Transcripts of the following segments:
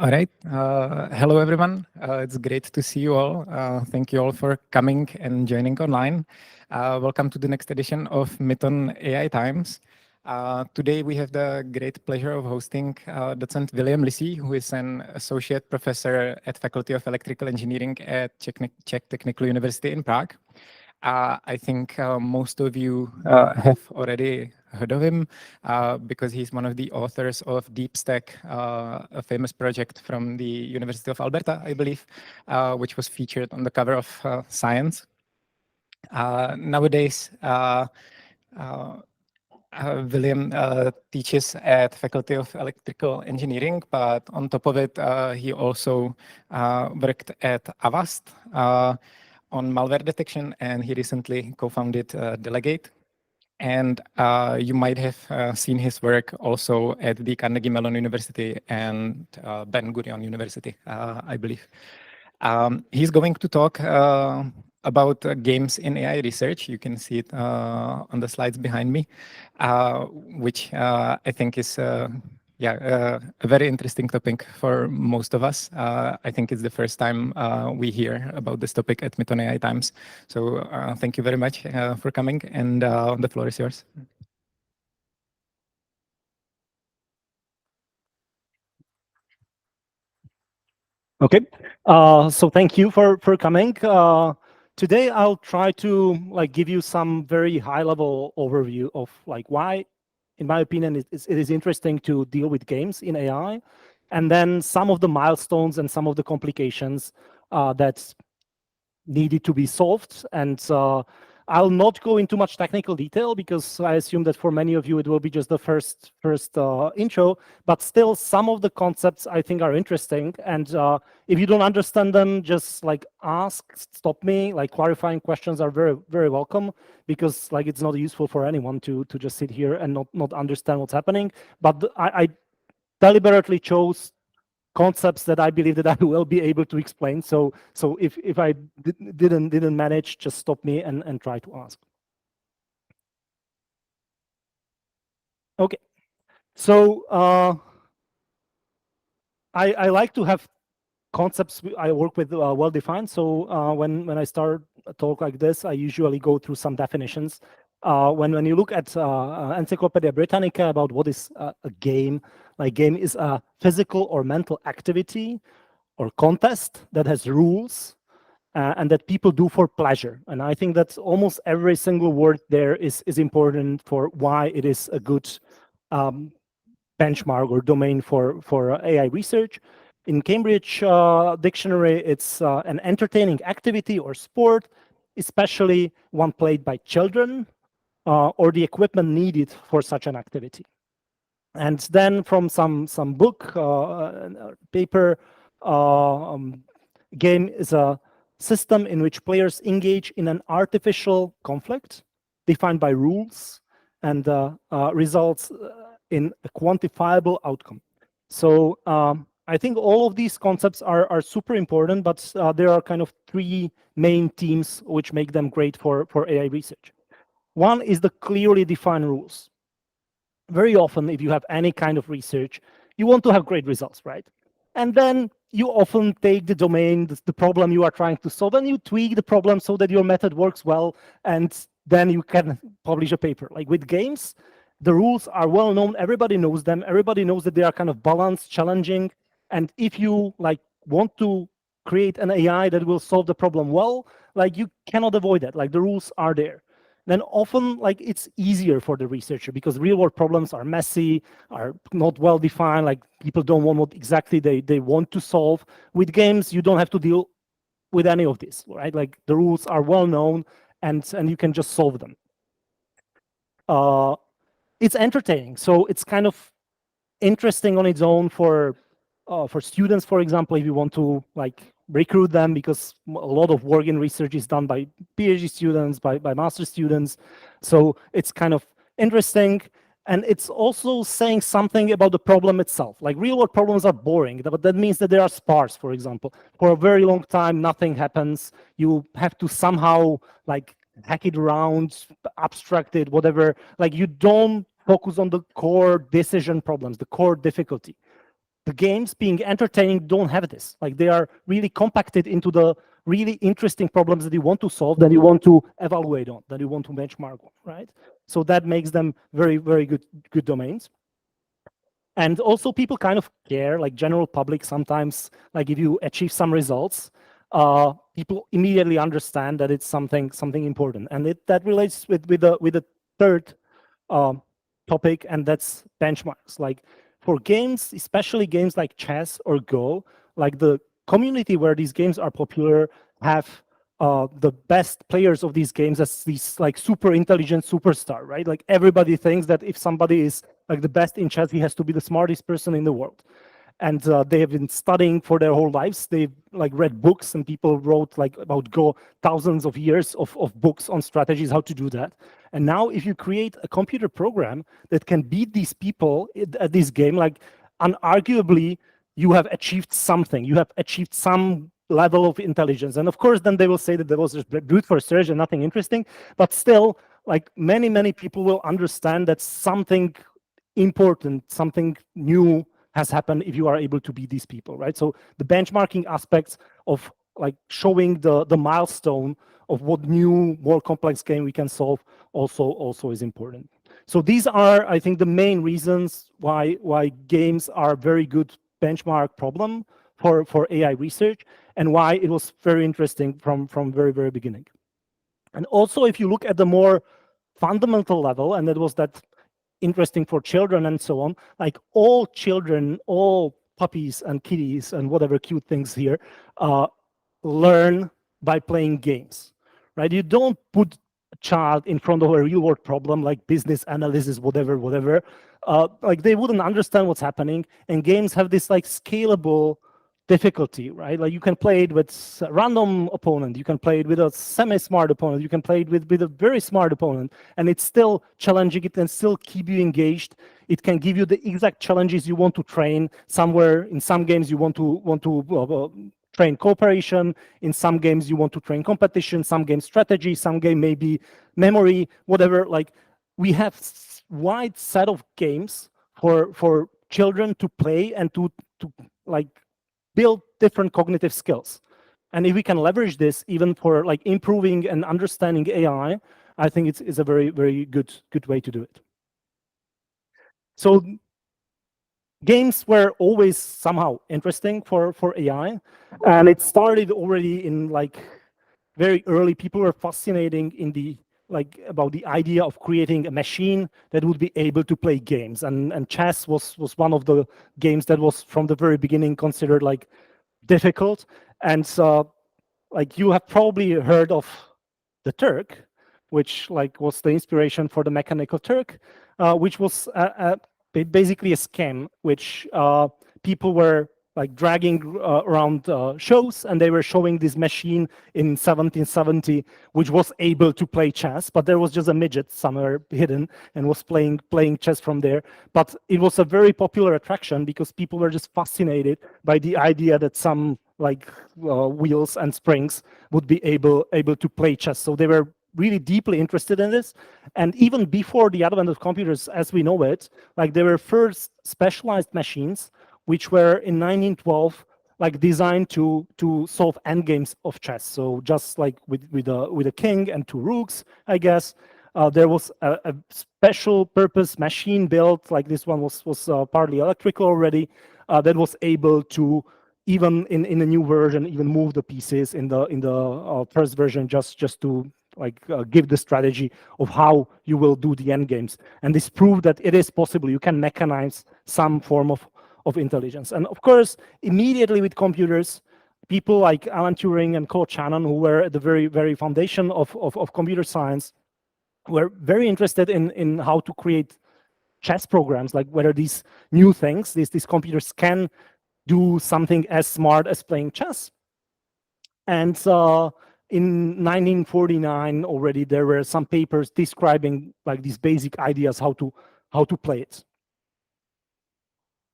All right. Hello, everyone. It's great to see you all. Thank you all for coming and joining online. Welcome to the next edition of Mython AI Times. Today, we have the great pleasure of hosting docent Viliam Lisý, who is an associate professor at Faculty of Electrical Engineering at Czech Technical University in Prague. I think most of you have already heard of him because he's one of the authors of DeepStack, a famous project from the University of Alberta, I believe, which was featured on the cover of Science. Nowadays, Viliam teaches at Faculty of Electrical Engineering, but on top of it, he also worked at Avast on malware detection, and he recently co-founded Delegate. And you might have seen his work also at the Carnegie Mellon University and Ben Gurion University, I believe. He's going to talk about games in AI research. You can see it on the slides behind me, which I think is a very interesting topic for most of us. I think it's the first time we hear about this topic at Mython AI Times. So thank you very much for coming, and the floor is yours. Okay, so thank you for coming. Today I'll try to give you some very high-level overview of why, in my opinion, it is interesting to deal with games in AI, and then some of the milestones and some of the complications that needed to be solved. And I'll not go into much technical detail because I assume that for many of you it will be just the first intro, but still some of the concepts I think are interesting. And if you don't understand them, just ask, stop me. Clarifying questions are very, very welcome, because it's not useful for anyone to just sit here and not understand what's happening. But I deliberately chose concepts that I believe that I will be able to explain. So if I didn't manage, just stop me and try to ask. Okay, so I like to have concepts I work with well defined. So when I start a talk like this, I usually go through some definitions. When you look at Encyclopedia Britannica about what is a game, game is a physical or mental activity or contest that has rules and that people do for pleasure. And I think that almost every single word there is important for why it is a good benchmark or domain for AI research. In Cambridge Dictionary, it's an entertaining activity or sport, especially one played by children, or the equipment needed for such an activity. And then from some book, paper, game is a system in which players engage in an artificial conflict defined by rules and results in a quantifiable outcome. So I think all of these concepts are super important, but there are kind of three main themes which make them great for AI research. One is the clearly defined rules. Very often, if you have any kind of research, you want to have great results, right? And then you often take the domain, the problem you are trying to solve, and you tweak the problem so that your method works well, and then you can publish a paper. Like with games, the rules are well known, everybody knows them, everybody knows that they are kind of balanced, challenging, and if you want to create an AI that will solve the problem well, you cannot avoid that. The rules are there. Then often it's easier for the researcher because real world problems are messy, are not well defined, people don't want what exactly they want to solve. With games, you don't have to deal with any of this, right? The rules are well known and you can just solve them. It's entertaining, so it's kind of interesting on its own for students, for example, if you want to recruit them, because a lot of work in research is done by PhD students, by master students. So it's kind of interesting. And it's also saying something about the problem itself. Real world problems are boring, but that means that they are sparse, for example. For a very long time, nothing happens. You have to somehow hack it around, abstract it, whatever. You don't focus on the core decision problems, the core difficulty. the games being entertaining don't have this. Like they are really compacted into the really interesting problems that you want to solve, that you want to evaluate on, that you want to benchmark on, right? So that makes them very, very good domains. And also people kind of care, like general public sometimes, like if you achieve some results, people immediately understand that it's something important. And that relates with the third topic, and that's benchmarks. Like for games, especially games like chess or Go, like the community where these games are popular have the best players of these games as these like super intelligent superstar, right? Like everybody thinks that if somebody is like the best in chess, he has to be the smartest person in the world. And they have been studying for their whole lives. They've like read books, and people wrote like about Go thousands of years of books on strategies how to do that. And now if you create a computer program that can beat these people at this game, like unarguably, you have achieved something. You have achieved some level of intelligence. And of course, then they will say that there was just brute force search and nothing interesting. But still, like many people will understand that something important, something new has happened if you are able to beat these people, right? So the benchmarking aspects of like showing the milestone of what new, more complex game we can solve also is important. So these are, I think, the main reasons why games are very good benchmark problem for AI research, and why it was very interesting from very beginning. And also, if you look at the more fundamental level, and that was that interesting for children and so on, like all children, all puppies and kitties and whatever cute things here, learn by playing games, right? You don't put a child in front of a real world problem like business analysis, whatever. Like they wouldn't understand what's happening. And games have this like scalable difficulty, right? Like you can play it with a random opponent, you can play it with a semi-smart opponent, you can play it with a very smart opponent, and it's still challenging. It can still keep you engaged. It can give you the exact challenges you want to train. Somewhere in some games you want to train cooperation. In some games you want to train competition. Some games strategy. Some game maybe memory. Whatever. Like we have wide set of games for children to play and to like build different cognitive skills. And if we can leverage this even for like improving and understanding AI, I think it's a very good way to do it. So games were always somehow interesting for AI, and it started already in like very early. People were fascinating in the about the idea of creating a machine that would be able to play games, and chess was one of the games that was from the very beginning considered like difficult. And so like you have probably heard of the Turk, which like was the inspiration for the Mechanical Turk, which was basically a scam, which people were like dragging around shows, and they were showing this machine in 1770, which was able to play chess, but there was just a midget somewhere hidden and was playing chess from there. But it was a very popular attraction because people were just fascinated by the idea that some like wheels and springs would be able to play chess. So they were really deeply interested in this. And even before the advent of computers as we know it, like there were first specialized machines which were in 1912 like designed to solve endgames of chess. So just like with a king and two rooks, I guess, there was a special purpose machine built, like this one was partly electrical already, that was able to, even in the new version, even move the pieces in the first version just to like give the strategy of how you will do the end games. And this proved that it is possible. You can mechanize some form of intelligence. And of course, immediately with computers, people like Alan Turing and Claude Shannon, who were at the very foundation of computer science, were very interested in how to create chess programs, like whether these new things, these computers can do something as smart as playing chess. And in 1949 already, there were some papers describing like these basic ideas how to play it.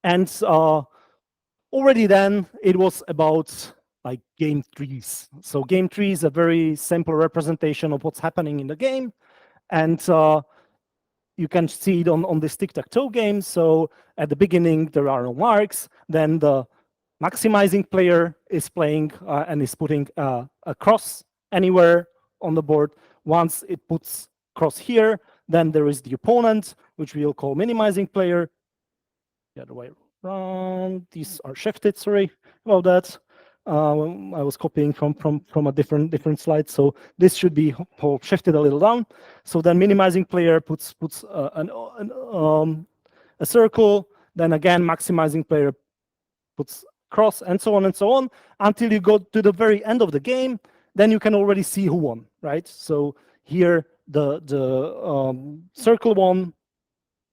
And already then it was about like game trees. So game tree is a very simple representation of what's happening in the game. And you can see it on this tic-tac-toe game. So at the beginning, there are no marks. Then the maximizing player is playing and is putting a cross anywhere on the board. Once it puts cross here, then there is the opponent, which we'll call minimizing player. The other way around. These are shifted. Sorry about that. I was copying from a different slide, so this should be shifted a little down. So then minimizing player puts a circle. Then again, maximizing player puts cross, and so on until you go to the very end of the game. Then you can already see who won, right? So here the circle won.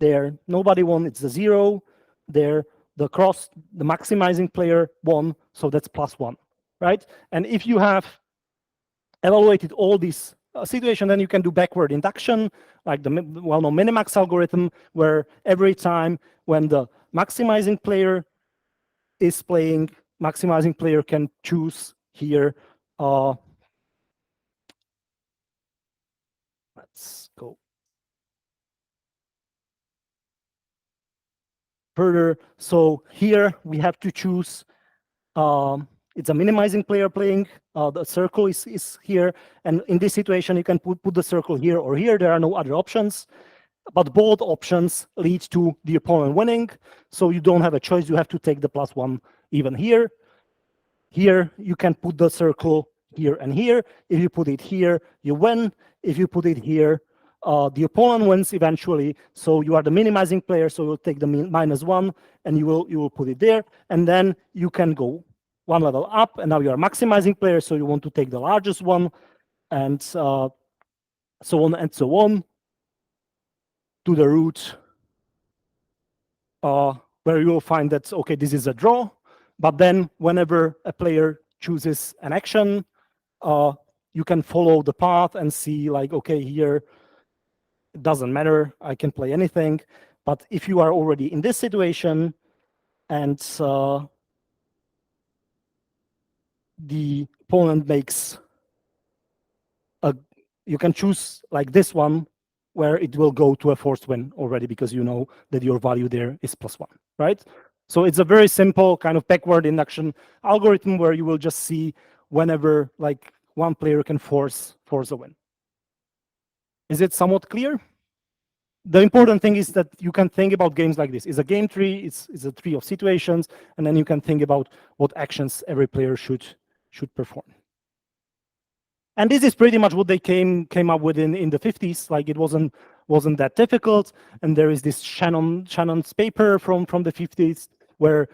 There nobody won. It's a 0. There the cross, the maximizing player won, so that's +1, right? And if you have evaluated all these situations, then you can do backward induction, like the well-known minimax algorithm, where every time when the maximizing player is playing, maximizing player can choose here. Let's go further. So here we have to choose, it's a minimizing player playing, the circle is here. And in this situation, you can put the circle here or here. There are no other options, but both options lead to the opponent winning. So you don't have a choice. You have to take the +1 even here. Here, you can put the circle here and here. If you put it here, you win. If you put it here, the opponent wins eventually. So you are the minimizing player, so you'll take the -1 and you will put it there. And then you can go one level up, and now you are maximizing player, so you want to take the largest one, and so on and so on to the root, where you will find that, okay, this is a draw. But then whenever a player chooses an action, you can follow the path and see, like, okay, here it doesn't matter, I can play anything. But if you are already in this situation and the opponent makes you can choose like this one, where it will go to a forced win already, because you know that your value there is +1, right? So it's a very simple kind of backward induction algorithm where you will just see whenever like one player can force a win. Is it somewhat clear? The important thing is that you can think about games like this. It's a game tree, it's a tree of situations, and then you can think about what actions every player should perform. And this is pretty much what they came up with in the 50s. Like, it wasn't that difficult. And there is this Shannon's paper from the 50s where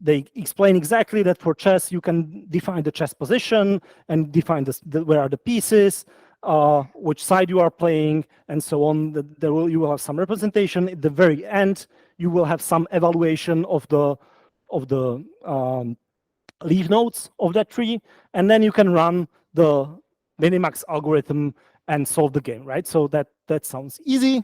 they explain exactly that for chess you can define the chess position and define where are the pieces, which side you are playing, and so on. You will have some representation. At the very end, you will have some evaluation of the leaf nodes of that tree, and then you can run the minimax algorithm and solve the game, right? So that sounds easy,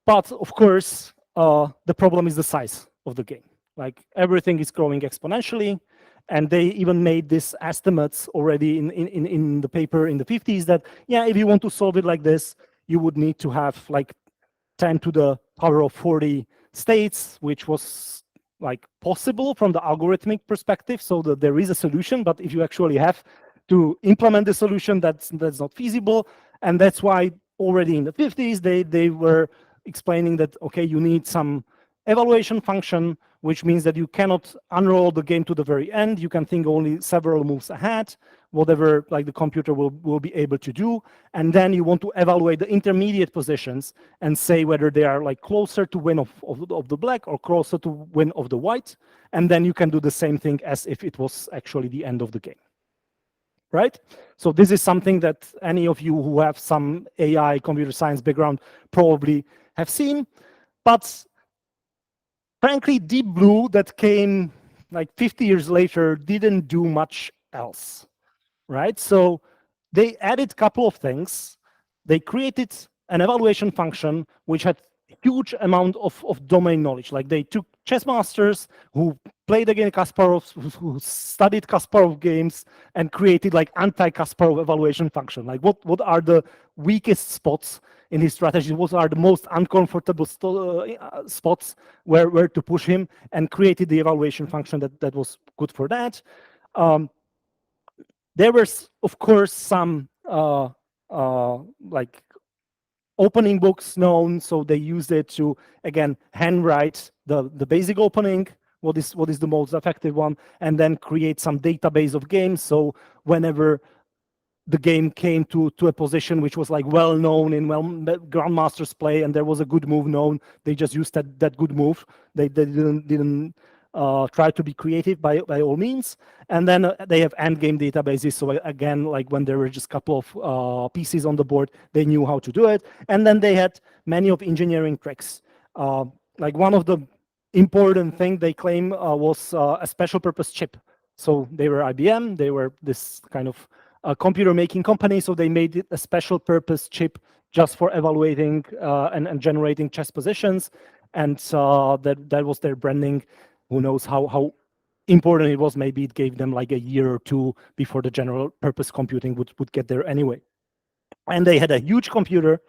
but of course the problem is the size of the game. Like, everything is growing exponentially, and they even made these estimates already in the paper in the 50s that, yeah, if you want to solve it like this, you would need to have like 10 to the power of 40 states, which was like possible from the algorithmic perspective, so that there is a solution. But if you actually have to implement the solution, that's not feasible. And that's why already in the 50s they were explaining that, okay, you need some evaluation function, which means that you cannot unroll the game to the very end. You can think only several moves ahead, whatever like the computer will be able to do. And then you want to evaluate the intermediate positions and say whether they are like closer to win of the black or closer to win of the white. And then you can do the same thing as if it was actually the end of the game, right? So this is something that any of you who have some AI computer science background probably have seen. But frankly, Deep Blue, that came like 50 years later, didn't do much else, right? So they added a couple of things. They created an evaluation function which had huge amount of domain knowledge. Like, they took chess masters who played against Kasparov, who studied Kasparov games, and created like anti-Kasparov evaluation function. Like, what are the weakest spots in his strategy, what are the most uncomfortable spots where to push him, and created the evaluation function that was good for that. There was, of course, some like opening books known, so they used it to, again, handwrite the basic opening, what is the most effective one, and then create some database of games. So whenever the game came to a position which was like well known in grandmasters play, and there was a good move known, they just used that good move. They didn't try to be creative by all means. And then they have endgame databases. So again, like when there were just a couple of pieces on the board, they knew how to do it. And then they had many of engineering tricks. Like one of the important thing they claim was a special purpose chip. So they were IBM, they were this kind of computer making company, so they made it a special purpose chip just for evaluating and generating chess positions. And that was their branding. Who knows how important it was? Maybe it gave them like a year or two before the general purpose computing would get there anyway. And they had a huge computer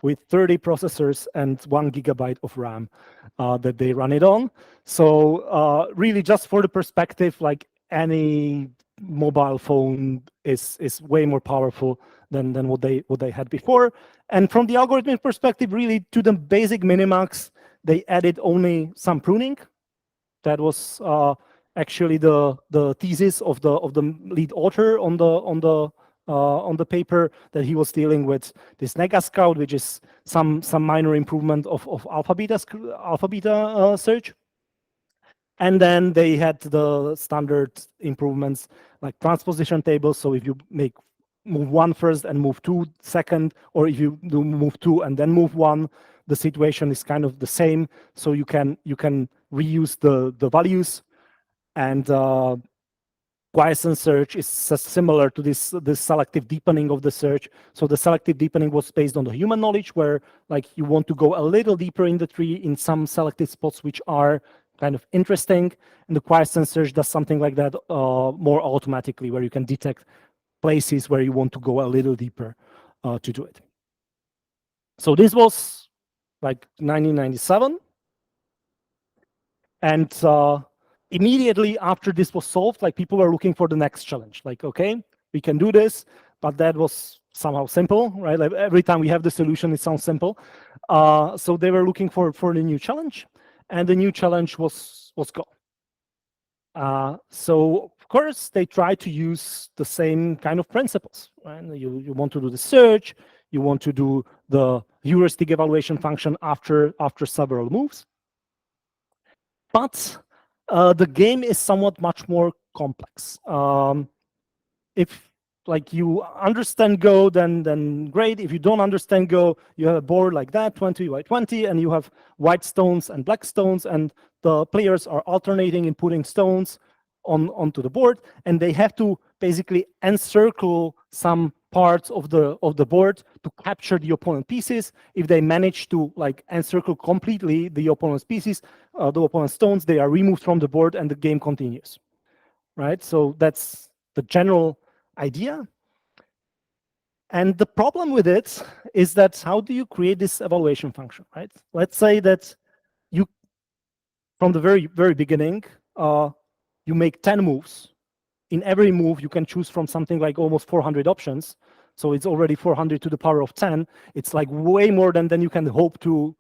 with 30 processors and 1 gigabyte of RAM that they run it on. So really, just for the perspective, like any mobile phone is way more powerful than what they had before. And from the algorithmic perspective, really to the basic minimax, they added only some pruning. That was actually the thesis of the lead author on the paper, that he was dealing with this Nega Scout, which is some minor improvement of alpha beta search. And then they had the standard improvements like transposition tables. So if you move 1 first and move 2 second, or if you do move 2 and then move 1, the situation is kind of the same. So you can reuse the values. And quiescent search is similar to this selective deepening of the search. So the selective deepening was based on the human knowledge, where like you want to go a little deeper in the tree in some selected spots which are kind of interesting. And the quiescent search does something like that more automatically, where you can detect places where you want to go a little deeper to do it. So this was like 1997. And immediately after this was solved, like people were looking for the next challenge. Like, okay, we can do this, but that was somehow simple, right? Like every time we have the solution, it sounds simple. So they were looking for the new challenge, and the new challenge was Go. So of course they try to use the same kind of principles, right? You want to do the search, you want to do the heuristic evaluation function after several moves. But the game is somewhat much more complex. If like you understand Go, then great. If you don't understand Go, you have a board like that, 20 by 20, and you have white stones and black stones, and the players are alternating in putting stones onto the board, and they have to basically encircle some parts of the board to capture the opponent pieces. If they manage to like encircle completely the opponent's pieces, the opponent's stones, they are removed from the board and the game continues, right? So that's the general idea. And the problem with it is that how do you create this evaluation function, right? Let's say that you, from the very beginning, you make 10 moves. In every move, you can choose from something like almost 400 options. So it's already 400 to the power of 10. It's like way more than you can hope to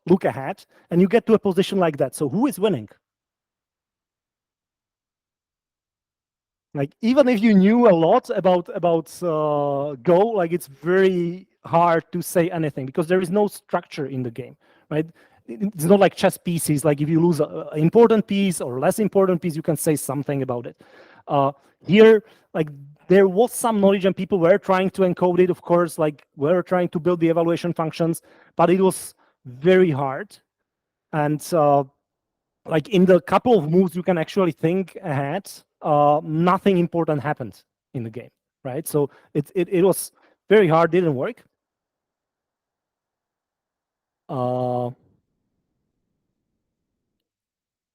look ahead. And you get to a position like that. So who is winning? Like, even if you knew a lot about Go, like it's very hard to say anything because there is no structure in the game, right? It's not like chess pieces. Like if you lose an important piece or less important piece, you can say something about it. Here, like there was some knowledge and people were trying to encode it, of course, like we're trying to build the evaluation functions, but it was very hard. And like in the couple of moves you can actually think ahead, nothing important happened in the game, right? So it was very hard, didn't work.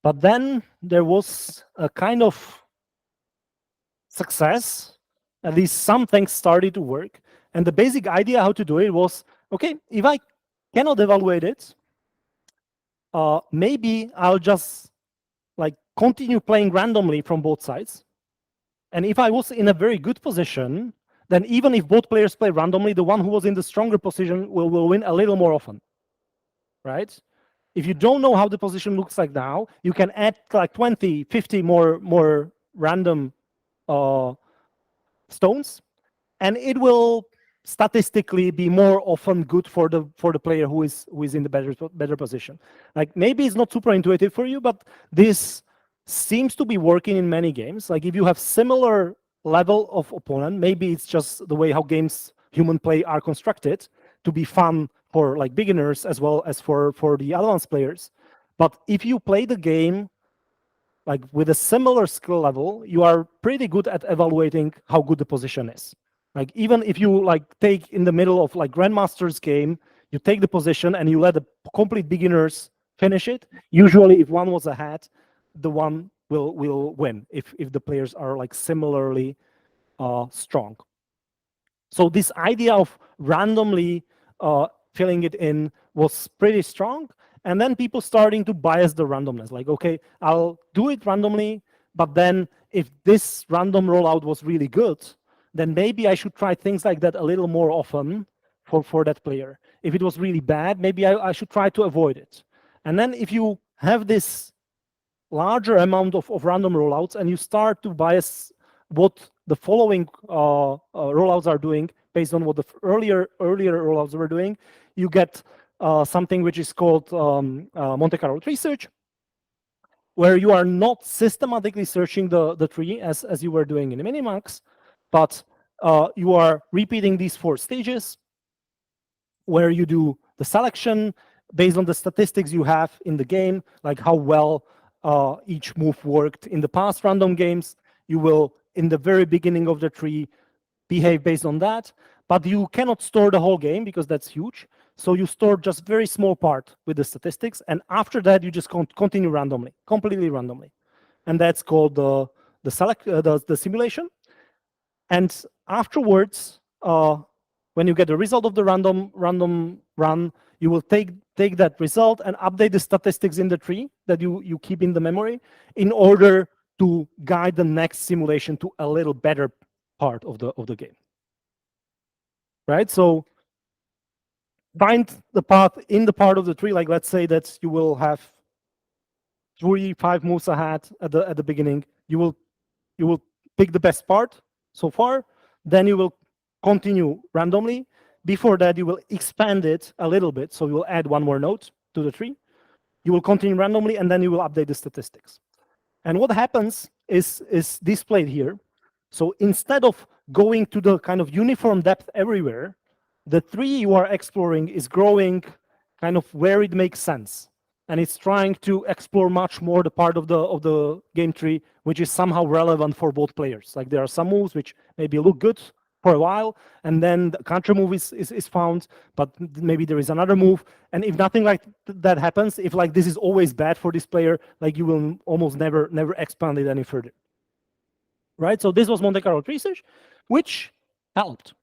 But then there was a kind of success. At least some things started to work. And the basic idea how to do it was, okay, if I cannot evaluate it, maybe I'll just like continue playing randomly from both sides. And if I was in a very good position, then even if both players play randomly, the one who was in the stronger position will win a little more often, right? If you don't know how the position looks like now, you can add like 20, 50 more random stones, and it will statistically be more often good for the player who is in the better position. Like maybe it's not super intuitive for you, but this seems to be working in many games. Like if you have similar level of opponent, maybe it's just the way how games human play are constructed to be fun for like beginners as well as for the advanced players. But if you play the game like with a similar skill level, you are pretty good at evaluating how good the position is. Like even if you like take in the middle of like Grandmaster's game, you take the position and you let the complete beginners finish it. Usually if one was ahead, the one will win if the players are like similarly strong. So this idea of randomly filling it in was pretty strong. And then people starting to bias the randomness. Like, okay, I'll do it randomly, but then if this random rollout was really good, then maybe I should try things like that a little more often for that player. If it was really bad, maybe I should try to avoid it. And then if you have this larger amount of random rollouts and you start to bias what the following rollouts are doing based on what the earlier rollouts were doing, you get something which is called Monte Carlo tree search, where you are not systematically searching the tree as you were doing in the Minimax, but you are repeating these 4 stages where you do the selection based on the statistics you have in the game, like how well each move worked in the past random games. You will, in the very beginning of the tree, behave based on that, but you cannot store the whole game because that's huge. So you store just very small part with the statistics, and after that you just continue randomly, completely randomly, and that's called the simulation. And afterwards, when you get the result of the random run, you will take that result and update the statistics in the tree that you keep in the memory in order to guide the next simulation to a little better part of the game. Right? So find the path in the part of the tree. Like let's say that you will have 3-5 moves ahead at the beginning. You will pick the best part so far. Then you will continue randomly. Before that, you will expand it a little bit. So you will add 1 more node to the tree. You will continue randomly, and then you will update the statistics. And what happens is displayed here. So instead of going to the kind of uniform depth everywhere, the tree you are exploring is growing kind of where it makes sense. And it's trying to explore much more the part of the game tree which is somehow relevant for both players. Like there are some moves which maybe look good for a while, and then the counter move is found, but maybe there is another move. And if nothing like that happens, if like this is always bad for this player, like you will almost never expand it any further. Right? So this was Monte Carlo research, which helped.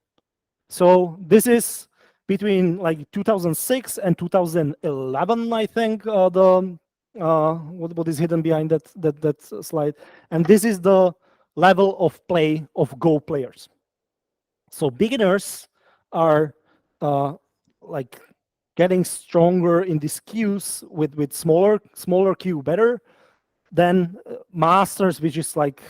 So this is between like 2006 and 2011, I think, what is hidden behind that slide. And this is the level of play of Go players. So beginners are like getting stronger in these queues with smaller queue better than masters, which is like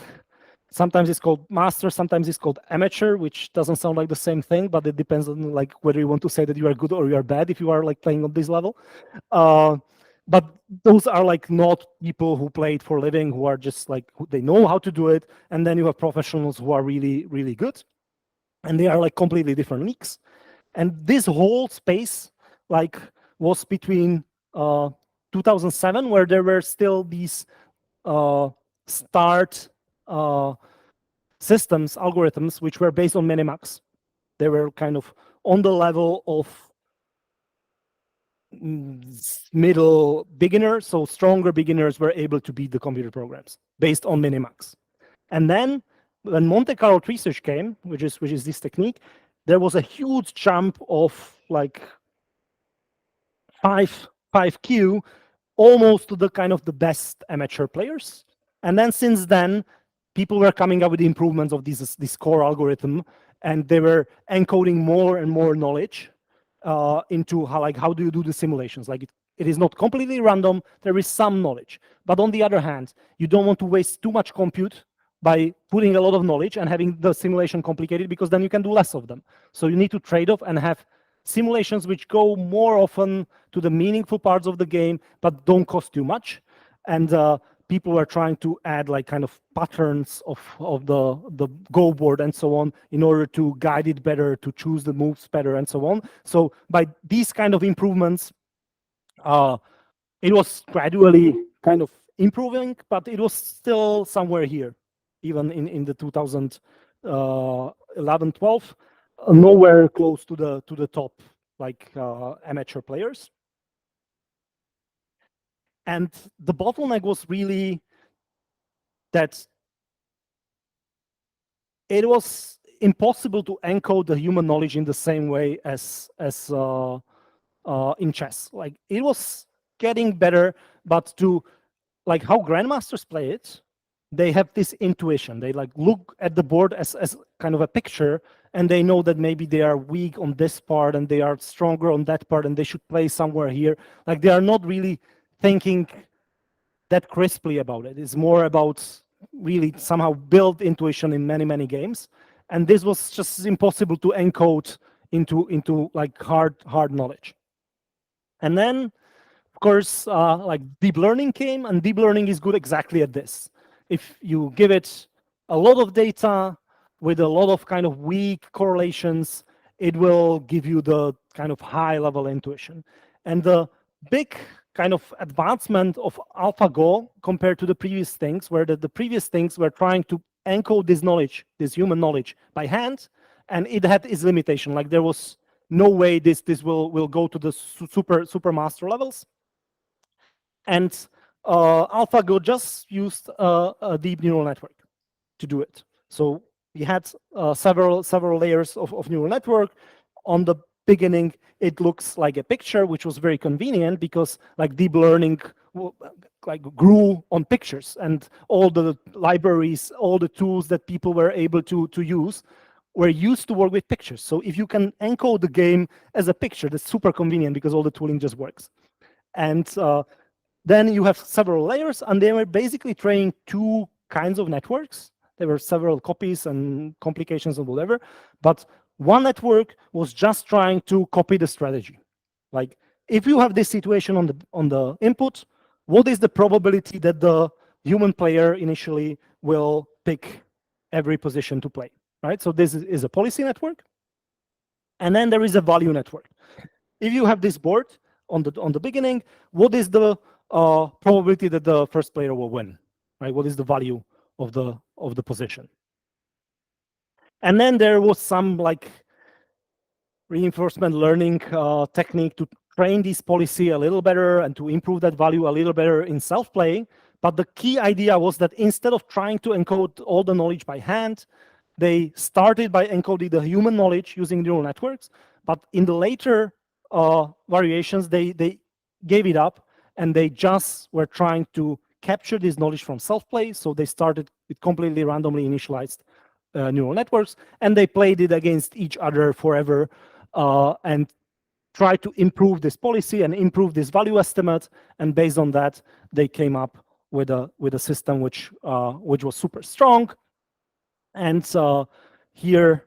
sometimes it's called master, sometimes it's called amateur, which doesn't sound like the same thing, but it depends on like whether you want to say that you are good or you are bad if you are like playing on this level. But those are like not people who play it for a living, who are just like, they know how to do it. And then you have professionals who are really, really good. And they are like completely different leagues. And this whole space like was between 2007, where there were still these start systems, algorithms, which were based on Minimax. They were kind of on the level of middle beginners, so stronger beginners were able to beat the computer programs based on Minimax. And then when Monte Carlo research came, which is this technique, there was a huge jump of like 5Q, almost to the kind of the best amateur players. And then since then, people were coming up with improvements of this core algorithm, and they were encoding more and more knowledge into how do you do the simulations. Like it is not completely random, there is some knowledge. But on the other hand, you don't want to waste too much compute by putting a lot of knowledge and having the simulation complicated, because then you can do less of them. So you need to trade off and have simulations which go more often to the meaningful parts of the game, but don't cost too much. And people were trying to add like kind of patterns of the Go board and so on in order to guide it better, to choose the moves better and so on. So by these kind of improvements, it was gradually kind of improving, but it was still somewhere here, even in the 2011, 12, nowhere close to the top like amateur players. And the bottleneck was really that it was impossible to encode the human knowledge in the same way as in chess. Like it was getting better, but to like how grandmasters play it, they have this intuition. They like look at the board as kind of a picture, and they know that maybe they are weak on this part and they are stronger on that part, and they should play somewhere here. Like they are not really thinking that crisply about it. It's more about really somehow build intuition in many games, and this was just impossible to encode into like hard knowledge. And then of course like deep learning came, and deep learning is good exactly at this. If you give it a lot of data with a lot of kind of weak correlations, it will give you the kind of high level intuition. And the big kind of advancement of AlphaGo compared to the previous things, where the previous things were trying to encode this knowledge, this human knowledge, by hand, and it had its limitation. Like there was no way this will go to the super master levels. And AlphaGo just used a deep neural network to do it. So we had several layers of neural network. On the beginning, it looks like a picture, which was very convenient because like deep learning like grew on pictures, and all the libraries, all the tools that people were able to use were used to work with pictures. So if you can encode the game as a picture, that's super convenient because all the tooling just works. And then you have several layers, and they were basically training two kinds of networks. There were several copies and complications and whatever, but one network was just trying to copy the strategy. Like if you have this situation on the input, what is the probability that the human player initially will pick every position to play, right? So this is a policy network. And then there is a value network. If you have this board on the beginning, what is the probability that the first player will win, right? What is the value of the position? And then there was some like reinforcement learning technique to train this policy a little better and to improve that value a little better in self-play. But the key idea was that instead of trying to encode all the knowledge by hand, they started by encoding the human knowledge using neural networks. But in the later variations, they gave it up, and they just were trying to capture this knowledge from self-play. So they started with completely randomly initialized neural networks, and they played it against each other forever and tried to improve this policy and improve this value estimate. And based on that, they came up with a system which was super strong. And here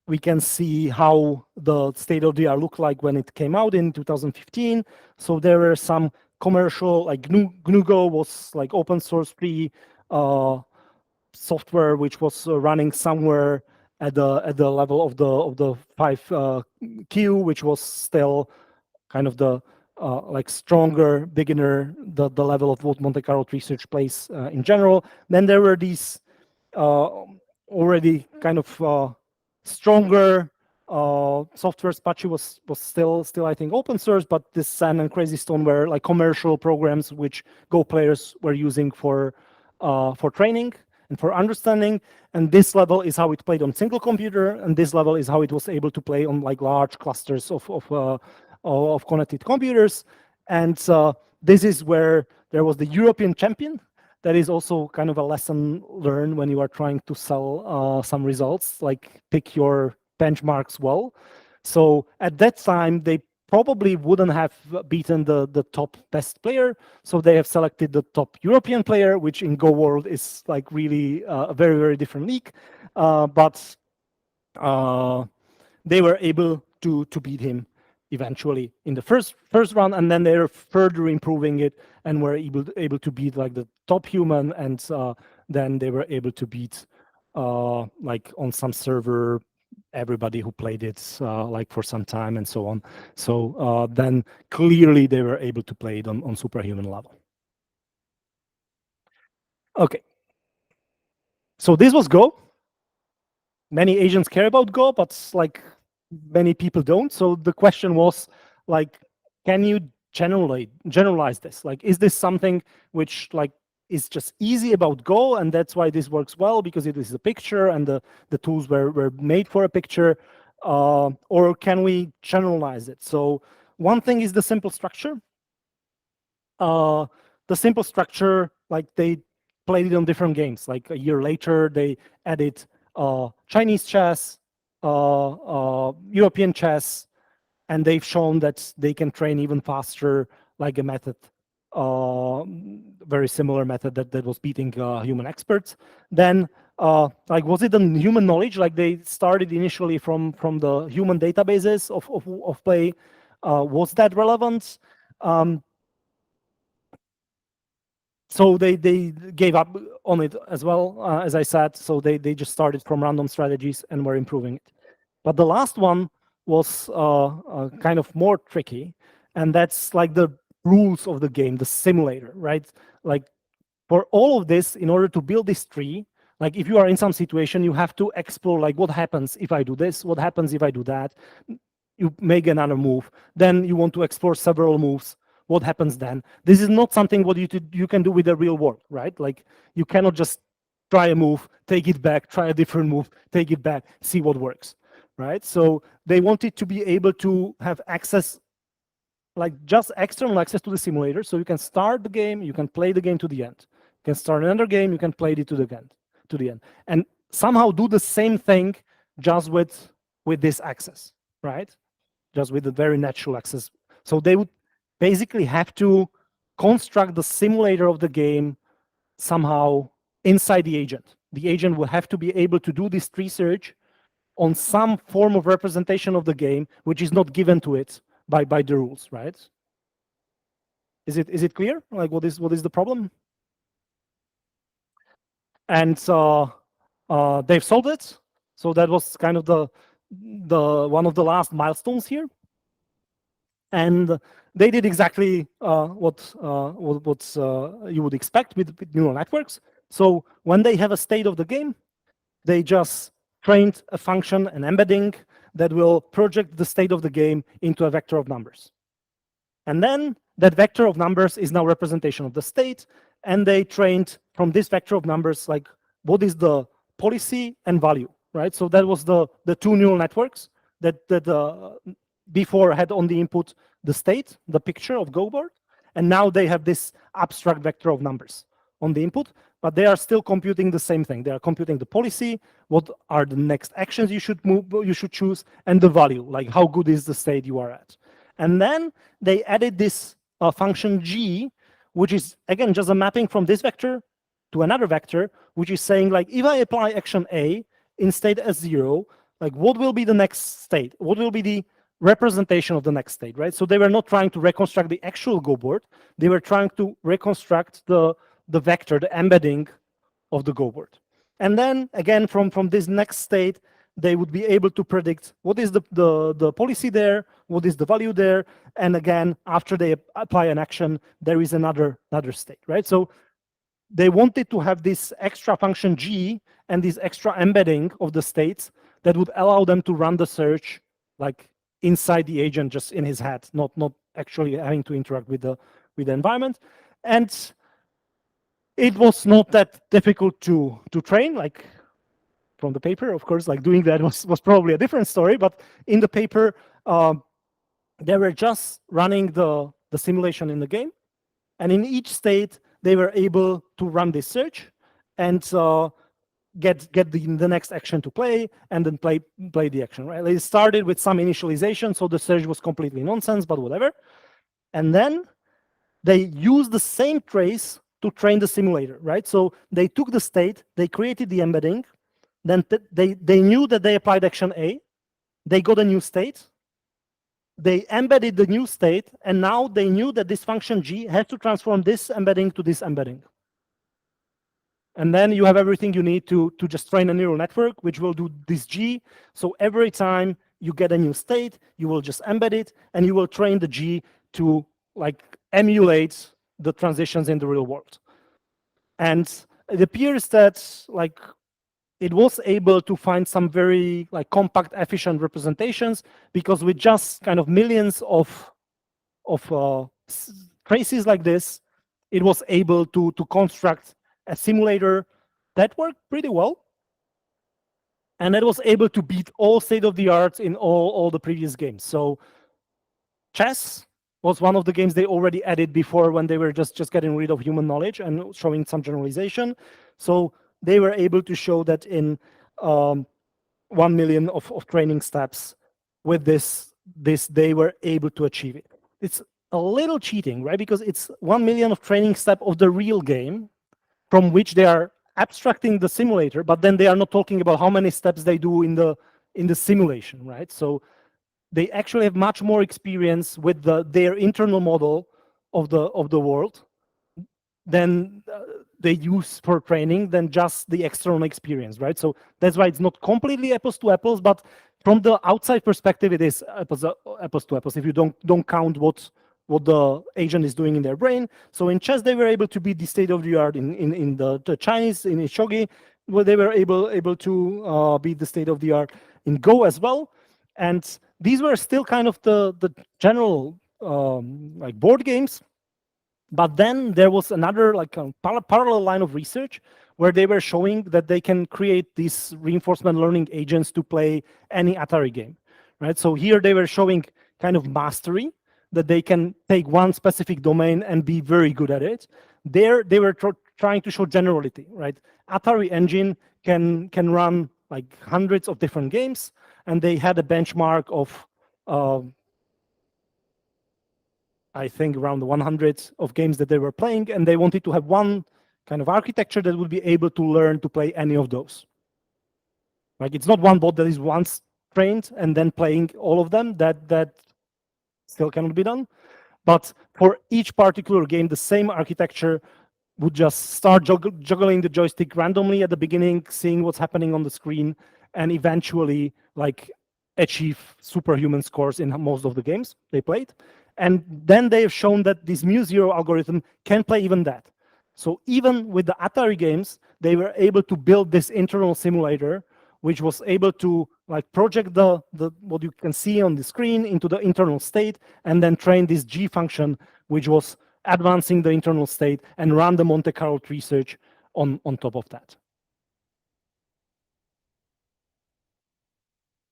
we can see how the state of the art looked like when it came out in 2015. So there were some commercial, like GNU-Go was like open source free software which was running somewhere at the level of the 5Q, which was still kind of the like stronger beginner, the level of what Monte Carlo research plays in general. Then there were these already kind of stronger software. Spachi was still I think open source, but this Sand and Crazy Stone were like commercial programs which Go players were using for training. and for understanding. And this level is how it played on single computer, and this level is how it was able to play on like large clusters of connected computers. And this is where there was the European champion. That is also kind of a lesson learned when you are trying to sell some results, like pick your benchmarks well. So at that time, they probably wouldn't have beaten the top best player. So they have selected the top European player, which in Go world is like really a very, very different league. But they were able to beat him eventually in the first round, and then they're further improving it and were able to beat like the top human, and then they were able to beat like on some server everybody who played it like for some time and so on. So then clearly they were able to play it on superhuman level. Okay, so this was Go. Many Asians care about Go, but like many people don't. So the question was like, can you generalize this? Like, is this something which like is just easy about Go, and that's why this works well because it is a picture and the tools were made for a picture, or can we generalize it? So one thing is the simple structure. The simple structure, like they played it on different games. Like a year later, they added Chinese chess, European chess, and they've shown that they can train even faster, like a method, very similar method that was beating human experts. Then, like, was it on human knowledge? Like they started initially from the human databases of play. Was that relevant? So they gave up on it as well, as I said. So they just started from random strategies and were improving it. But the last one was kind of more tricky, and that's like the rules of the game, the simulator, right? Like for all of this, in order to build this tree, like if you are in some situation, you have to explore like what happens if I do this, what happens if I do that. You make another move, then you want to explore several moves. What happens then? This is not something what you can do with the real world, right? Like you cannot just try a move, take it back, try a different move, take it back, see what works, right? So they wanted to be able to have access, like just external access to the simulator. So you can start the game, you can play the game to the end. You can start another game, you can play it to the end, and somehow do the same thing just with this access, right? Just with the very natural access. So they would basically have to construct the simulator of the game somehow inside the agent. The agent will have to be able to do this tree search on some form of representation of the game, which is not given to it by the rules, right? Is it clear? Like what is the problem? And they've solved it. So that was kind of the one of the last milestones here. And they did exactly what you would expect with neural networks. So when they have a state of the game, they just trained a function, an embedding, that will project the state of the game into a vector of numbers. And then that vector of numbers is now representation of the state. And they trained from this vector of numbers, like what is the policy and value, right? So that was the two neural networks that before had on the input the state, the picture of Go board, and now they have this abstract vector of numbers on the input, but they are still computing the same thing. They are computing the policy, what are the next actions you should choose, and the value, like how good is the state you are at. And then they added this function G, which is again just a mapping from this vector to another vector, which is saying like if I apply action A in state S0, like what will be the next state? What will be the representation of the next state, right? So they were not trying to reconstruct the actual Go board. They were trying to reconstruct the vector, the embedding of the Go board. And then again, from this next state, they would be able to predict what is the policy there, what is the value there. And again, after they apply an action, there is another state, right? So they wanted to have this extra function G and this extra embedding of the states that would allow them to run the search like inside the agent, just in his head, not actually having to interact with the environment. And It was not that difficult to train, like from the paper, of course, like doing that was probably a different story, but in the paper, they were just running the simulation in the game. And in each state, they were able to run this search and get the next action to play and then play the action, right? They started with some initialization, so the search was completely nonsense, but whatever. And then they used the same trace to train the simulator, right? So they took the state, they created the embedding, then they knew that they applied action A, they got a new state, they embedded the new state, and now they knew that this function G has to transform this embedding to this embedding. And then you have everything you need to just train a neural network, which will do this G. So every time you get a new state, you will just embed it, and you will train the G to like emulate the transitions in the real world. And it appears that like it was able to find some very like compact, efficient representations, because with just kind of millions of traces like this, it was able to construct a simulator that worked pretty well, and it was able to beat all state-of-the-art in all the previous games. So chess was one of the games they already added before, when they were just getting rid of human knowledge and showing some generalization. So they were able to show that in 1 million of training steps with this they were able to achieve it. It's a little cheating, right? Because it's 1 million of training step of the real game, from which they are abstracting the simulator, but then they are not talking about how many steps they do in the simulation, right? So they actually have much more experience with their internal model of the world than they use for training than just the external experience, right? So that's why it's not completely apples to apples, but from the outside perspective, it is apples to apples if you don't count what the agent is doing in their brain. So in chess, they were able to beat the state of the art. In the Chinese, in shogi, where they were able to beat the state of the art in Go as well. And these were still kind of the general like board games. But then there was another like parallel line of research where they were showing that they can create these reinforcement learning agents to play any Atari game, right? So here they were showing kind of mastery, that they can take one specific domain and be very good at it. There they were trying to show generality, right? Atari engine can run like hundreds of different games, and they had a benchmark of I think around 100 of games that they were playing, and they wanted to have one kind of architecture that would be able to learn to play any of those. Like it's not one bot that is once trained and then playing all of them. That still cannot be done. But for each particular game, the same architecture would just start juggling the joystick randomly at the beginning, seeing what's happening on the screen, and eventually like achieve superhuman scores in most of the games they played. And then they've shown that this mu0 algorithm can play even that. So even with the Atari games, they were able to build this internal simulator, which was able to like project the what you can see on the screen into the internal state, and then train this G function, which was advancing the internal state, and run the Monte Carlo tree search on top of that.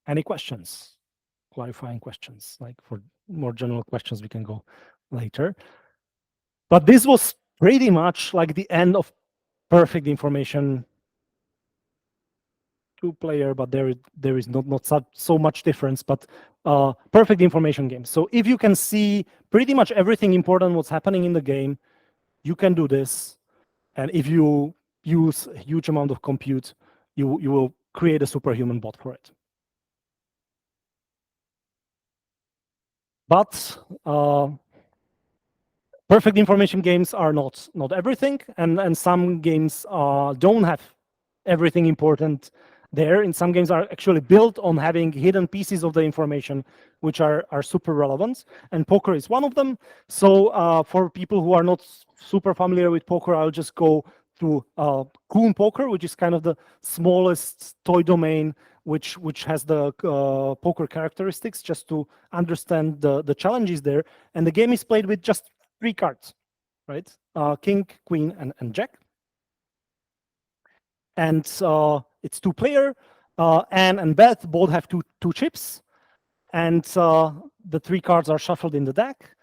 Any questions? Clarifying questions, like for more general questions, we can go later. But this was pretty much like the end of perfect information two-player, but there is not so much difference, but perfect information games. So if you can see pretty much everything important what's happening in the game, you can do this. And if you use a huge amount of compute, you will create a superhuman bot for it. But perfect information games are not everything, and some games don't have everything important there. In some games are actually built on having hidden pieces of the information which are super relevant, and poker is one of them. So for people who are not super familiar with poker, I'll just go through Coon Poker, which is kind of the smallest toy domain which has the poker characteristics, just to understand the challenges there. And the game is played with just 3 cards, right? King, queen, and jack. and it's 2-player. Anne and Beth both have two chips, and the 3 cards are shuffled in the deck.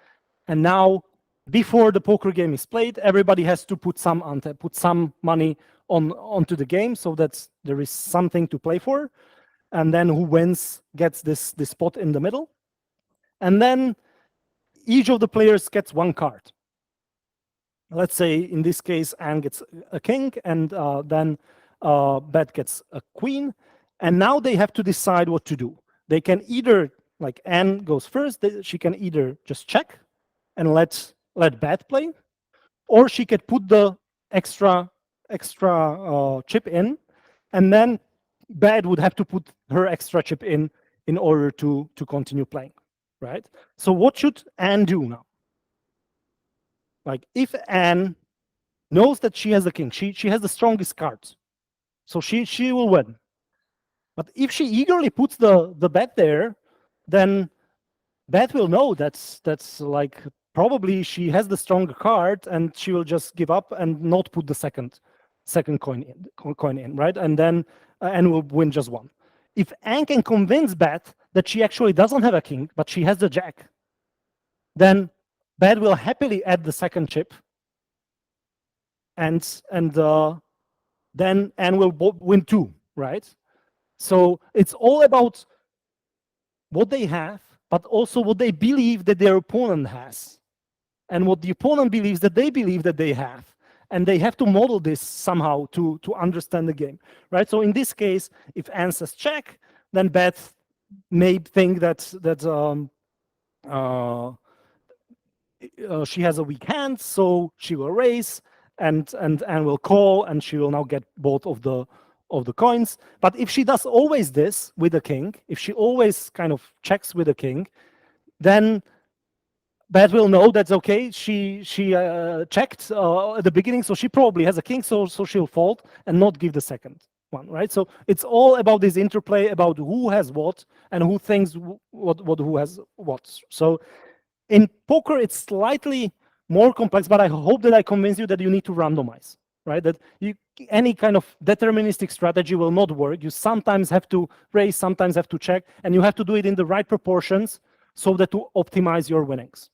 And now, before the poker game is played, everybody has to put some money onto the game, so that there is something to play for. And then who wins gets this spot in the middle. And then each of the players gets 1 card. Let's say in this case, Anne gets a king, and then Beth gets a queen. And now they have to decide what to do. They can either, like Anne goes first, she can either just check and let Beth play, or she could put the extra chip in, and then Beth would have to put her extra chip in order to continue playing, right? So what should Anne do now? Like, if Anne knows that she has the king, she has the strongest cards, so she will win. But if she eagerly puts the bet there, then Beth will know that's like probably she has the stronger card, and she will just give up and not put the second coin in, right? And then Anne will win just 1. If Anne can convince Beth that she actually doesn't have a king, but she has the jack, then Beth will happily add the second chip, and then Anne will win 2, right? So it's all about what they have, but also what they believe that their opponent has, and what the opponent believes that they believe that they have. And they have to model this somehow to understand the game, right? So in this case, if Anne says check, then Beth may think that she has a weak hand, so she will raise, and Anne will call, and she will now get both of the coins. But if she does always this with a king, if she always kind of checks with a king, then Beth will know that's okay. She checked at the beginning, so she probably has a king, so she'll fold and not give the second one, right? So it's all about this interplay about who has what and who thinks who has what. So in poker, it's slightly more complex, but I hope that I convince you that you need to randomize, right? That any kind of deterministic strategy will not work. You sometimes have to raise, sometimes have to check, and you have to do it in the right proportions so that to optimize your winnings.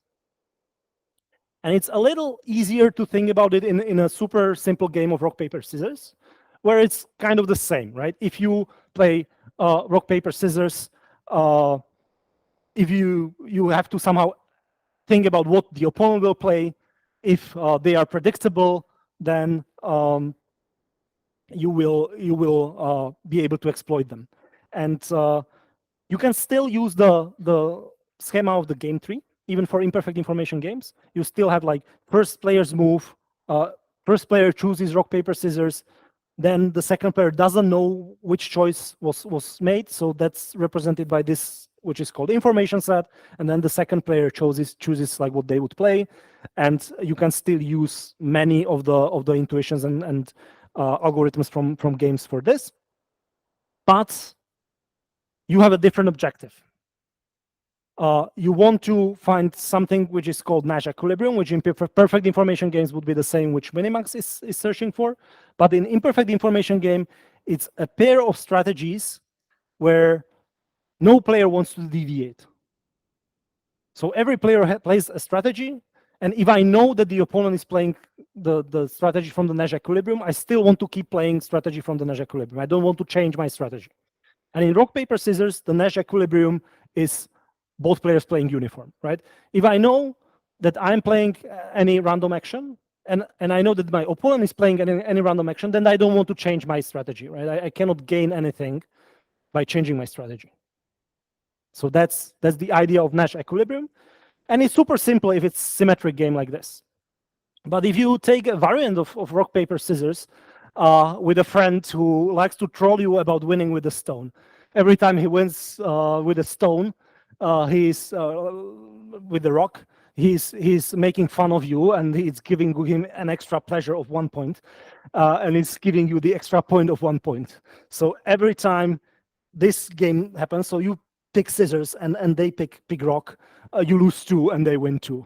And it's a little easier to think about it in a super simple game of rock, paper, scissors, where it's kind of the same, right? If you play rock, paper, scissors, if you have to somehow think about what the opponent will play. If they are predictable, then you will be able to exploit them. And you can still use the schema of the game tree, even for imperfect information games. You still have like first player's move, first player chooses rock, paper, scissors, then the second player doesn't know which choice was made, so that's represented by this, which is called information set, and then the second player chooses like what they would play, and you can still use many of the intuitions and algorithms from games for this, but you have a different objective. You want to find something which is called Nash equilibrium, which in perfect information games would be the same which Minimax is searching for. But in imperfect information game, it's a pair of strategies where no player wants to deviate. So every player plays a strategy, and if I know that the opponent is playing the strategy from the Nash equilibrium, I still want to keep playing strategy from the Nash equilibrium. I don't want to change my strategy. And in rock, paper, scissors, the Nash equilibrium is both players playing uniform, right? If I know that I'm playing any random action, and I know that my opponent is playing any random action, then I don't want to change my strategy, right? I cannot gain anything by changing my strategy. So that's the idea of Nash equilibrium. And it's super simple if it's symmetric game like this. But if you take a variant of rock, paper, scissors with a friend who likes to troll you about winning with a stone, every time he wins with a stone, he's with the rock, he's making fun of you, and he's giving him an extra pleasure of 1 point, and he's giving you the extra point of 1 point. So every time this game happens, so you pick scissors and they pick rock, you lose 2 and they win 2,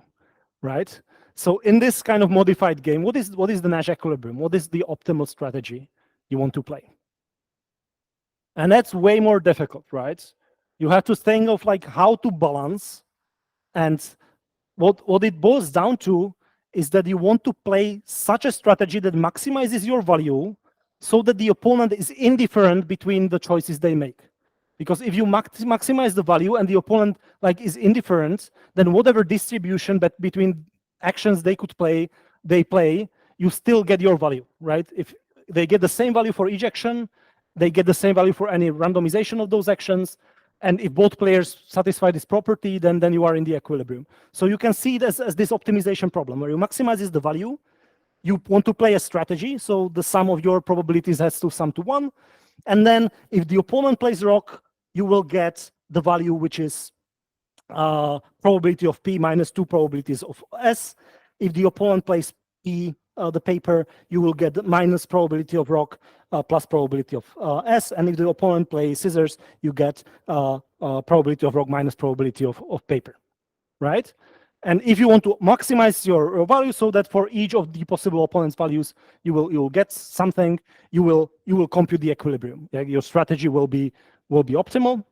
right? So in this kind of modified game, what is the Nash equilibrium? What is the optimal strategy? to play. And that's way more difficult, right? You have to think of like how to balance, and what it boils down to is that you want to play such a strategy that maximizes your value so that the opponent is indifferent between the choices they make. Because if you maximize the value and the opponent like is indifferent, then whatever distribution between actions they play, you still get your value, right? If they get the same value for each action, they get the same value for any randomization of those actions. And if both players satisfy this property, then you are in the equilibrium. So you can see it as this optimization problem where you maximize the value. You want to play a strategy, so the sum of your probabilities has to sum to 1. And then if the opponent plays rock, you will get the value which is probability of P minus 2 probabilities of S. If the opponent plays P, the paper, you will get the minus probability of rock plus probability of S. And if the opponent plays scissors, you get probability of rock minus probability of paper, right? And if you want to maximize your value so that for each of the possible opponent's values, you will get something, you will compute the equilibrium. Your strategy will be optimal.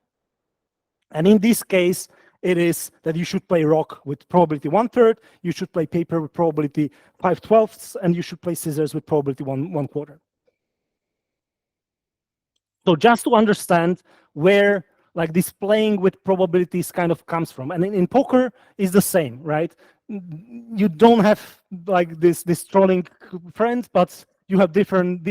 And in this case, it is that you should play rock with probability 1/3, you should play paper with probability 5/12, and you should play scissors with probability 1/4. So just to understand where like this playing with probabilities kind of comes from. And in poker is the same, right? You don't have like this trolling friend, but you have different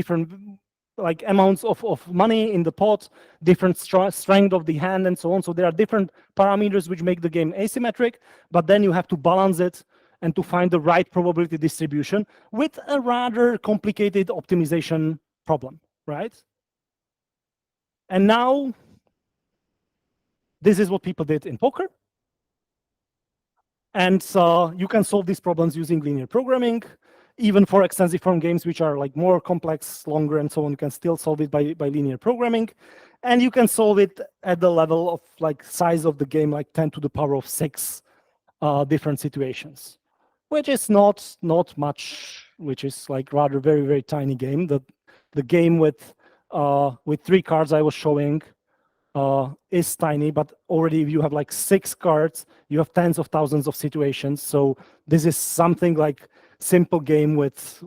like amounts of money in the pot, different strength of the hand, and so on. So there are different parameters which make the game asymmetric, but then you have to balance it and to find the right probability distribution with a rather complicated optimization problem, right? And now, this is what people did in poker. And you can solve these problems using linear programming. Even for extensive form games, which are like more complex, longer, and so on, you can still solve it by linear programming. And you can solve it at the level of like size of the game, like 10 to the power of 6 different situations, which is not much, which is like rather very, very tiny game. The game with 3 cards I was showing is tiny, but already if you have like 6 cards, you have tens of thousands of situations. So this is something like simple game with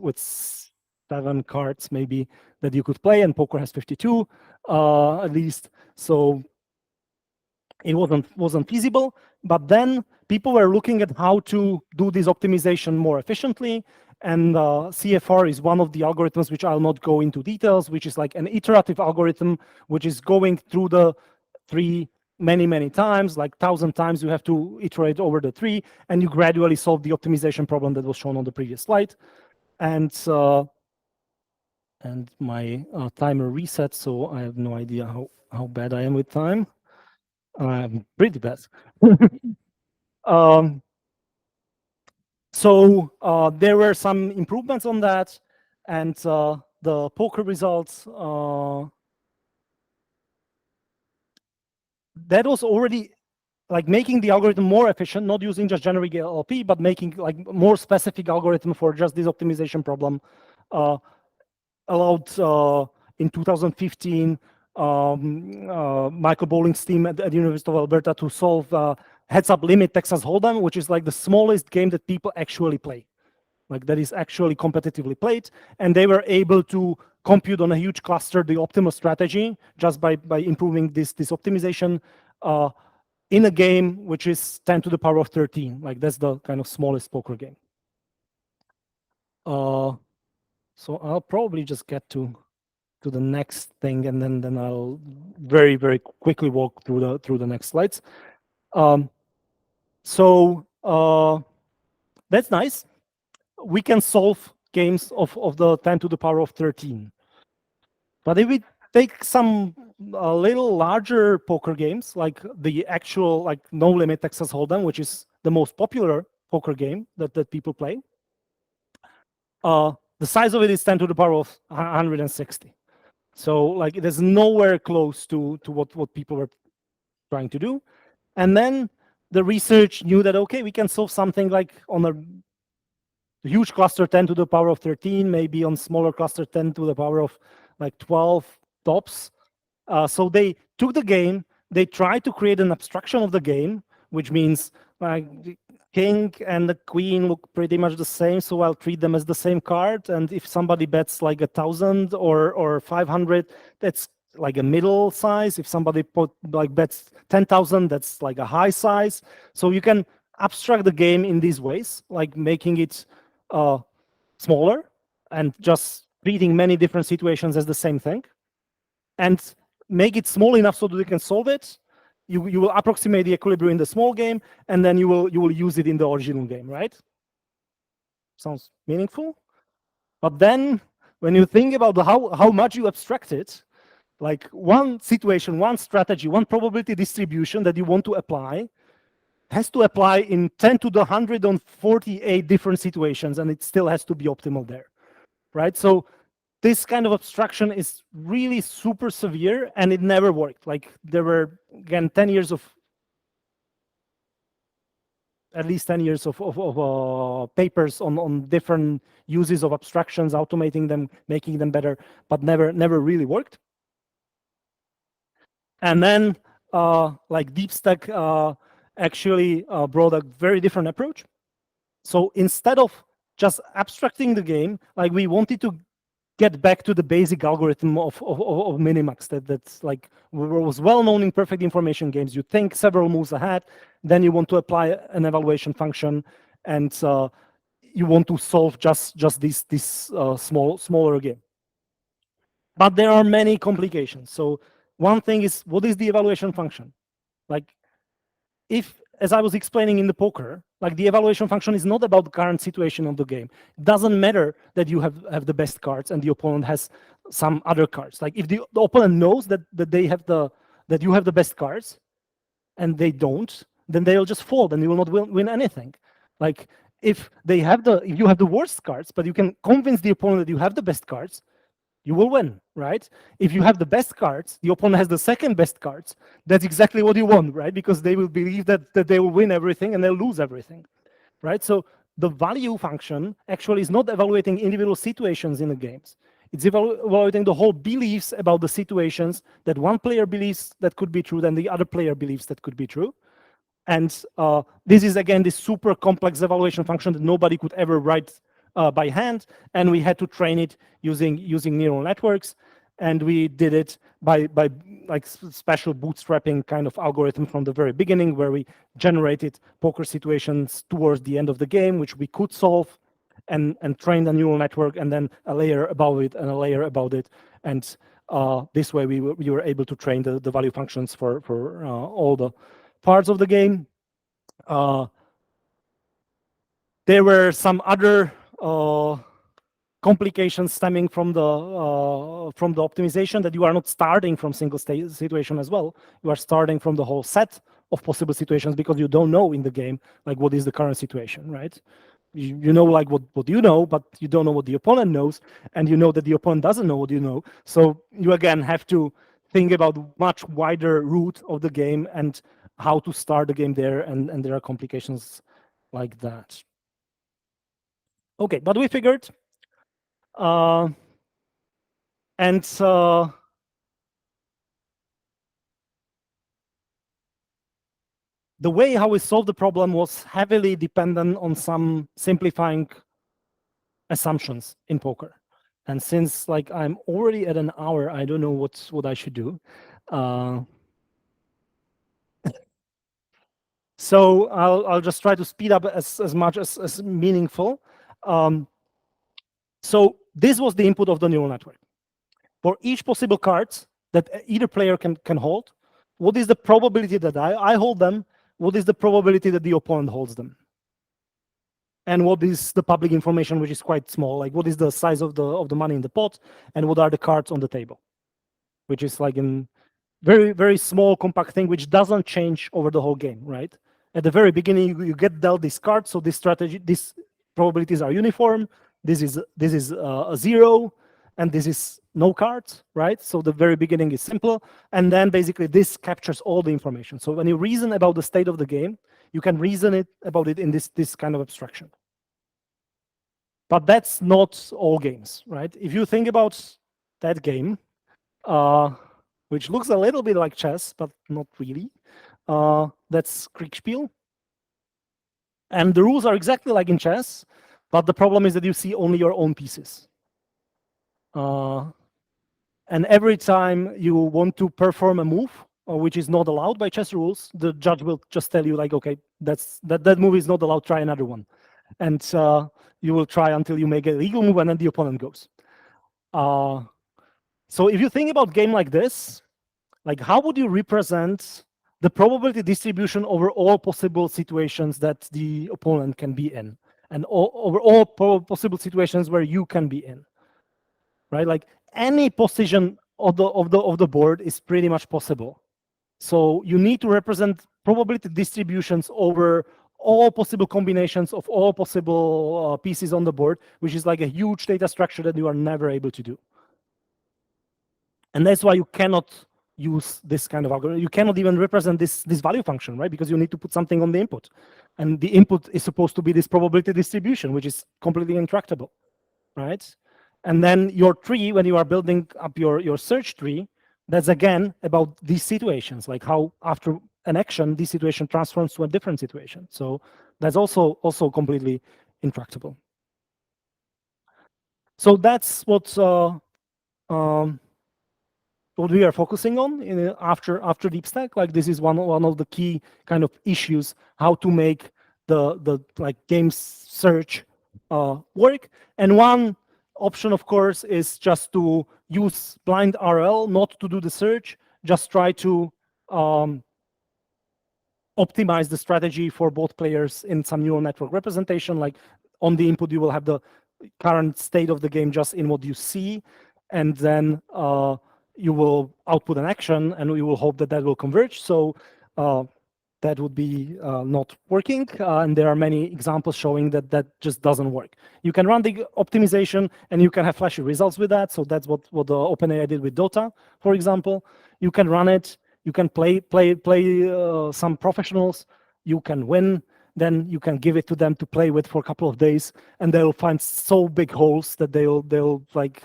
7 cards maybe that you could play, and poker has 52 at least. So it wasn't feasible. But then people were looking at how to do this optimization more efficiently. And CFR is one of the algorithms which I'll not go into details, which is like an iterative algorithm, which is going through the 3 many times, like 1,000 times you have to iterate over the 3, and you gradually solve the optimization problem that was shown on the previous slide. And my timer resets, so I have no idea how bad I am with time. I'm pretty bad. So there were some improvements on that, and the poker results that was already like making the algorithm more efficient, not using just generic LP, but making like more specific algorithm for just this optimization problem. Allowed in 2015 Michael Bowling's team at the University of Alberta to solve heads-up limit Texas Hold'em, which is like the smallest game that people actually play, like that is actually competitively played. And they were able to compute on a huge cluster the optimal strategy just by improving this optimization in a game which is 10 to the power of 13. Like that's the kind of smallest poker game. So I'll probably just get to the next thing, and then I'll very, very quickly walk through the next slides. So that's nice. We can solve games of the 10 to the power of 13. But if we take some a little larger poker games, like the actual like no limit Texas Hold'em, which is the most popular poker game that people play, the size of it is 10 to the power of 160. So like it is nowhere close to what people were trying to do. And then the research knew that, okay, we can solve something like on a huge cluster 10 to the power of 13, maybe on smaller cluster 10 to the power of like 12 tops. So they took the game, they tried to create an abstraction of the game, which means like the king and the queen look pretty much the same, so I'll treat them as the same card. And if somebody bets like 1,000 or 500, that's like a middle size. If somebody bets 10,000, that's like a high size. So you can abstract the game in these ways, like making it smaller and just treating many different situations as the same thing, and make it small enough so that you can solve it. You will approximate the equilibrium in the small game, and then you will use it in the original game, right? Sounds meaningful. But then when you think about how much you abstract it, like one situation, one strategy, one probability distribution that you want to apply has to apply in 10 to the 148 different situations, and it still has to be optimal there, right? So this kind of abstraction is really super severe, and it never worked. Like there were, again, 10 years of, at least 10 years of papers on different uses of abstractions, automating them, making them better, but never really worked. And then like DeepStack actually brought a very different approach. So instead of just abstracting the game, like we wanted to get back to the basic algorithm of minimax that's like was well known in perfect information games. You think several moves ahead, then you want to apply an evaluation function, and you want to solve just this smaller game. But there are many complications. So one thing is, what is the evaluation function? Like if, as I was explaining in the poker, like the evaluation function is not about the current situation of the game. It doesn't matter that you have the best cards and the opponent has some other cards. Like if the opponent knows that you have the best cards and they don't, then they'll just fold and you will not win anything. Like if you have the worst cards, but you can convince the opponent that you have the best cards, you will win, right? If you have the best cards, the opponent has the second best cards, that's exactly what you want, right? Because they will believe that they will win everything and they'll lose everything, right? So the value function actually is not evaluating individual situations in the games. It's evaluating the whole beliefs about the situations that one player believes that could be true, then the other player believes that could be true. And this is, again, this super complex evaluation function that nobody could ever write by hand, and we had to train it using neural networks, and we did it by like special bootstrapping kind of algorithm from the very beginning, where we generated poker situations towards the end of the game, which we could solve, and trained a neural network, and then a layer above it and a layer above it, and this way we were able to train the value functions for all the parts of the game. There were some other complications stemming from the optimization, that you are not starting from single state situation as well. You are starting from the whole set of possible situations, because you don't know in the game like what is the current situation, right? You know like what you know, but you don't know what the opponent knows, and you know that the opponent doesn't know what you know. So you again have to think about much wider route of the game and how to start the game there, and there are complications like that. Okay, but we figured, the way how we solved the problem was heavily dependent on some simplifying assumptions in poker. And since like I'm already at an hour, I don't know what I should do. So I'll just try to speed up as much as meaningful. So this was the input of the neural network. For each possible cards that either player can hold, what is the probability that I hold them? What is the probability that the opponent holds them? And what is the public information, which is quite small? Like what is the size of the money in the pot, and what are the cards on the table? Which is like a very, very small, compact thing, which doesn't change over the whole game, right? At the very beginning, you get dealt these cards, so this strategy, these probabilities are uniform. This is a 0, and this is no cards, right? So the very beginning is simple, and then basically this captures all the information. So when you reason about the state of the game, you can reason about it in this kind of abstraction. But that's not all games, right? If you think about that game, which looks a little bit like chess, but not really. That's Kriegspiel. And the rules are exactly like in chess, but the problem is that you see only your own pieces. And every time you want to perform a move, which is not allowed by chess rules, the judge will just tell you like, okay, that move is not allowed, try another one. And you will try until you make a legal move and then the opponent goes. So if you think about a game like this, like how would you represent the probability distribution over all possible situations that the opponent can be in, and over all possible situations where you can be in, right? Like any position of the board is pretty much possible. So you need to represent probability distributions over all possible combinations of all possible pieces on the board, which is like a huge data structure that you are never able to do. And that's why you cannot use this kind of algorithm. You cannot even represent this value function, right? Because you need to put something on the input. And the input is supposed to be this probability distribution, which is completely intractable, right? And then your tree, when you are building up your search tree, that's again about these situations, like how after an action, this situation transforms to a different situation. So that's also completely intractable. So that's what we are focusing on after DeepStack. Like this is one of the key kind of issues, how to make the like game search work. And one option, of course, is just to use blind RL, not to do the search, just try to optimize the strategy for both players in some neural network representation. Like on the input, you will have the current state of the game just in what you see, and then you will output an action, and we will hope that that will converge. So that would be not working, and there are many examples showing that that just doesn't work. You can run the optimization, and you can have flashy results with that. So that's what the OpenAI did with Dota, for example. You can run it. You can play some professionals. You can win. Then you can give it to them to play with for a couple of days, and they'll find so big holes that they'll like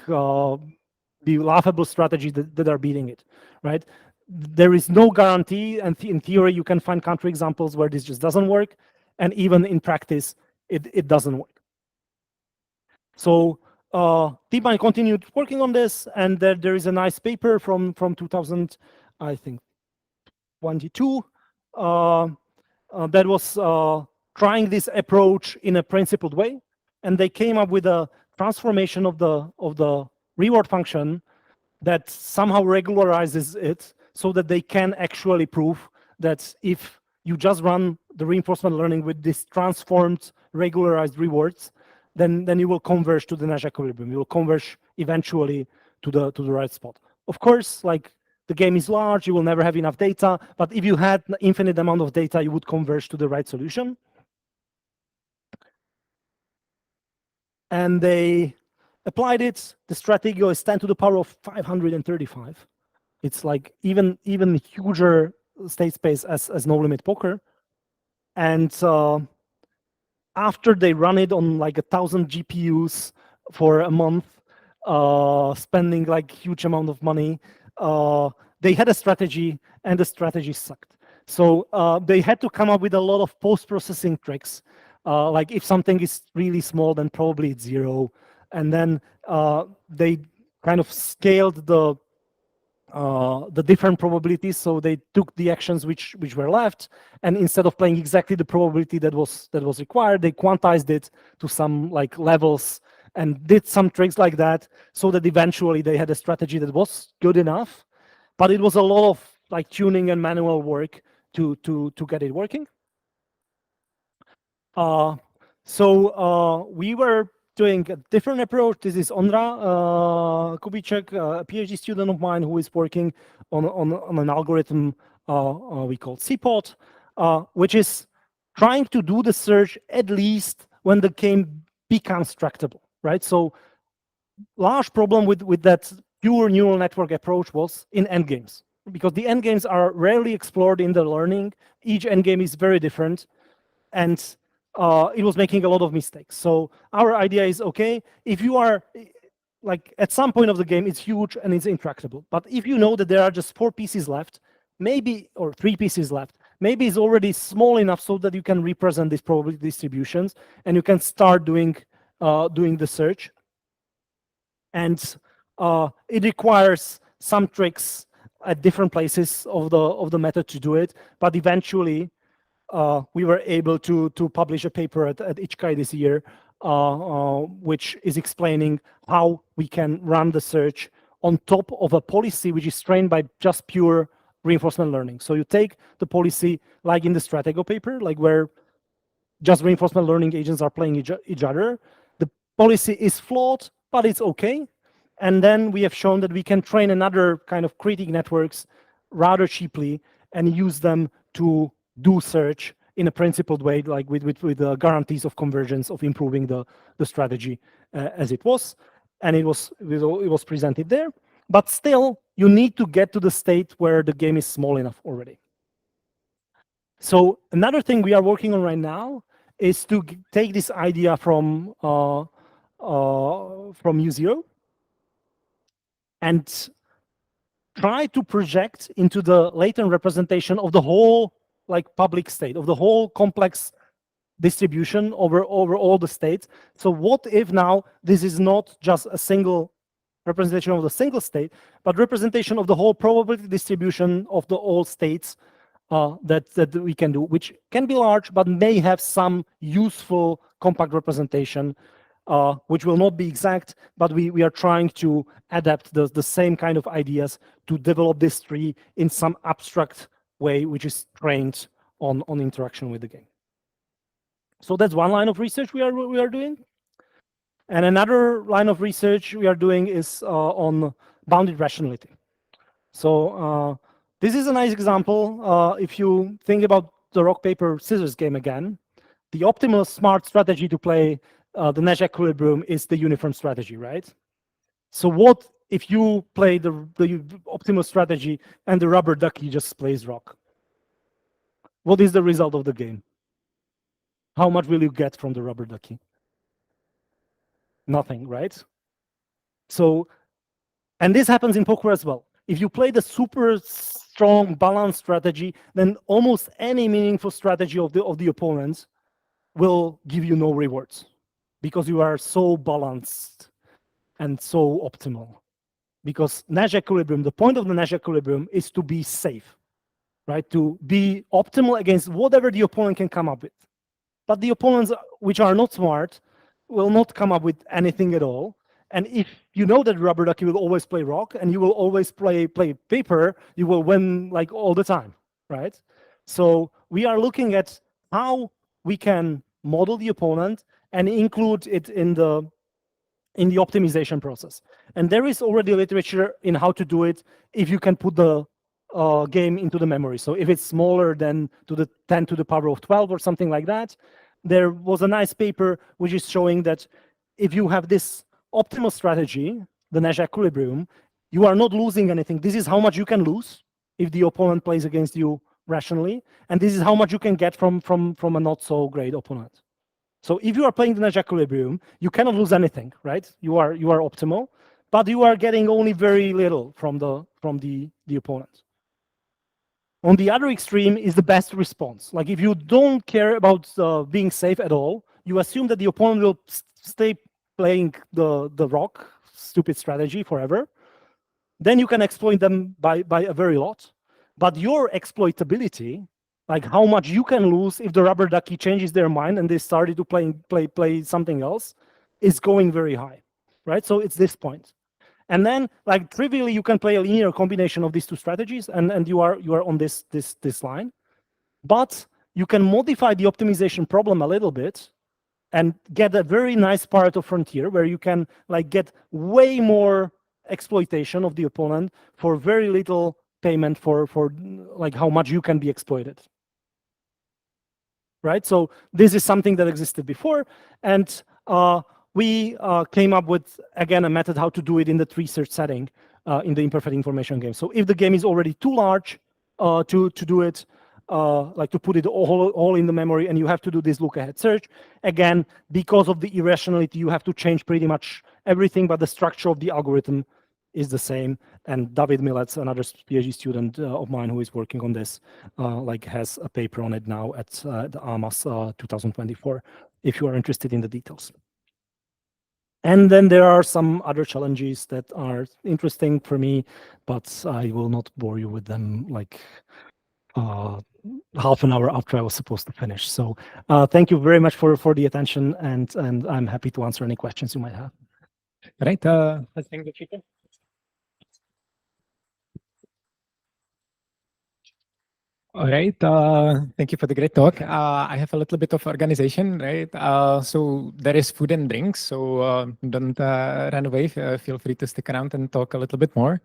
be laughable strategies that are beating it, right? There is no guarantee, and in theory you can find counterexamples where this just doesn't work, and even in practice it doesn't work. So DeepMind continued working on this, and there is a nice paper from 2000, I think, 22. That was trying this approach in a principled way, and they came up with a transformation of the reward function that somehow regularizes it, so that they can actually prove that if you just run the reinforcement learning with this transformed regularized rewards, then you will converge to the Nash equilibrium. You will converge eventually to the right spot. Of course, like the game is large, you will never have enough data, but if you had an infinite amount of data, you would converge to the right solution. And they applied it. The strategy is 10 to the power of 535. It's like even huger state space as no limit poker. And after they run it on like 1,000 GPUs for a month, spending like huge amount of money, they had a strategy, and the strategy sucked. So they had to come up with a lot of post-processing tricks. Like if something is really small, then probably it's 0. And then they kind of scaled the different probabilities. So they took the actions which were left, and instead of playing exactly the probability that was required, they quantized it to some like levels and did some tricks like that, so that eventually they had a strategy that was good enough. But it was a lot of like tuning and manual work to get it working. So we were doing a different approach. This is Ondra Kubicek, a PhD student of mine, who is working on an algorithm we call CPOT, which is trying to do the search at least when the game becomes tractable, right? So large problem with that pure neural network approach was in endgames, because the endgames are rarely explored in the learning. Each endgame is very different, and it was making a lot of mistakes. So our idea is, okay, if you are like at some point of the game, it's huge and it's intractable. But if you know that there are just 4 pieces left, maybe, or 3 pieces left, maybe it's already small enough so that you can represent these probability distributions and you can start doing the search. And it requires some tricks at different places of the method to do it. But eventually, we were able to publish a paper at ICCAI this year, which is explaining how we can run the search on top of a policy which is trained by just pure reinforcement learning. So you take the policy like in the Stratego paper, like where just reinforcement learning agents are playing each other. The policy is flawed, but it's okay. And then we have shown that we can train another kind of critic networks rather cheaply and use them to do search in a principled way, like with the guarantees of convergence of improving the strategy as it was. And it was presented there. But still, you need to get to the state where the game is small enough already. So another thing we are working on right now is to take this idea from U0 and try to project into the latent representation of the whole like public state, of the whole complex distribution over all the states. So what if now this is not just a single representation of the single state, but representation of the whole probability distribution of the all states that we can do, which can be large, but may have some useful compact representation, which will not be exact, but we are trying to adapt the same kind of ideas to develop this tree in some abstract way, which is trained on interaction with the game. So that's one line of research we are doing. And another line of research we are doing is on bounded rationality. So this is a nice example. If you think about the rock, paper, scissors game again, the optimal smart strategy to play the Nash equilibrium is the uniform strategy, right? So what if you play the optimal strategy and the rubber ducky just plays rock? What is the result of the game? How much will you get from the rubber ducky? Nothing, right? So, and this happens in poker as well. If you play the super strong balanced strategy, then almost any meaningful strategy of the opponents will give you no rewards because you are so balanced and so optimal. Because Nash equilibrium, the point of the Nash equilibrium is to be safe, right? To be optimal against whatever the opponent can come up with. But the opponents which are not smart will not come up with anything at all. And if you know that rubber ducky will always play rock and you will always play paper, you will win like all the time, right? So we are looking at how we can model the opponent and include it in the optimization process. And there is already literature in how to do it if you can put the game into the memory. So if it's smaller than to the 10 to the power of 12 or something like that, there was a nice paper which is showing that if you have this optimal strategy, the Nash equilibrium, you are not losing anything. This is how much you can lose if the opponent plays against you rationally, and this is how much you can get from a not so great opponent. So if you are playing the Nash equilibrium, you cannot lose anything, right? You are optimal, but you are getting only very little from the opponent. On the other extreme is the best response. Like if you don't care about being safe at all, you assume that the opponent will stay playing the rock, stupid strategy forever, then you can exploit them by a very lot. But your exploitability, like how much you can lose if the rubber ducky changes their mind and they started to play something else, is going very high, right? So it's this point. And then, like trivially, you can play a linear combination of these two strategies, and you are on this line. But you can modify the optimization problem a little bit and get a very nice part of frontier where you can like get way more exploitation of the opponent for very little payment for like how much you can be exploited. Right? So this is something that existed before, and we came up with, again, a method how to do it in the research setting in the imperfect information game. So if the game is already too large to do it, like to put it all in the memory, and you have to do this look ahead search. Again, because of the irrationality, you have to change pretty much everything, but the structure of the algorithm is the same. And David Milec, another PhD student of mine who is working on this, like has a paper on it now at the AMAS 2024, if you are interested in the details. And then there are some other challenges that are interesting for me, but I will not bore you with them like half an hour after I was supposed to finish. So thank you very much for the attention, and I'm happy to answer any questions you might have. Right. Let's thank the speaker. All right. Thank you for the great talk. I have a little bit of organization, right? So there is food and drinks. So don't run away. Feel free to stick around and talk a little bit more.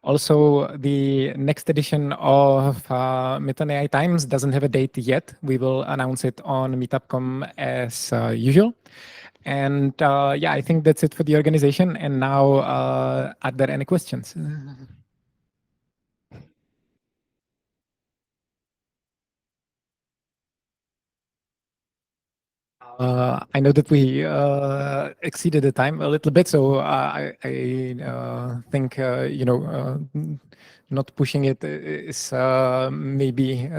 Also, the next edition of Mid-on AI Times doesn't have a date yet. We will announce it on Meetup.com as usual. And yeah, I think that's it for the organization. And now, are there any questions? I know that we exceeded the time a little bit, so I think not pushing it is maybe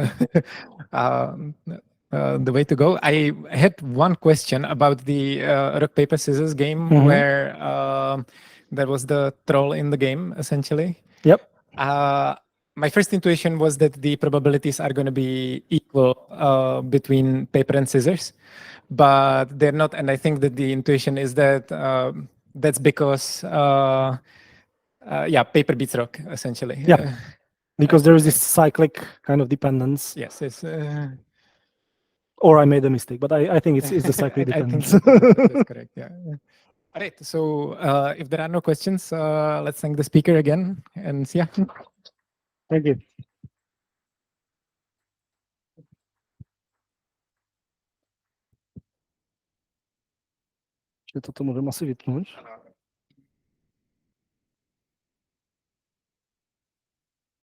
the way to go. I had one question about the rock paper scissors game where there was the troll in the game essentially. Yep. My first intuition was that the probabilities are going to be equal between paper and scissors, but they're not. And I think that the intuition is that that's because, yeah, paper beats rock, essentially. Yeah, because there is this cyclic kind of dependence. Yes, it's... or I made a mistake, but I think it's the cyclic dependence. That's correct, yeah. All right, so if there are no questions, let's thank the speaker again, and yeah. Thank you. Toto můžeme asi vypnout.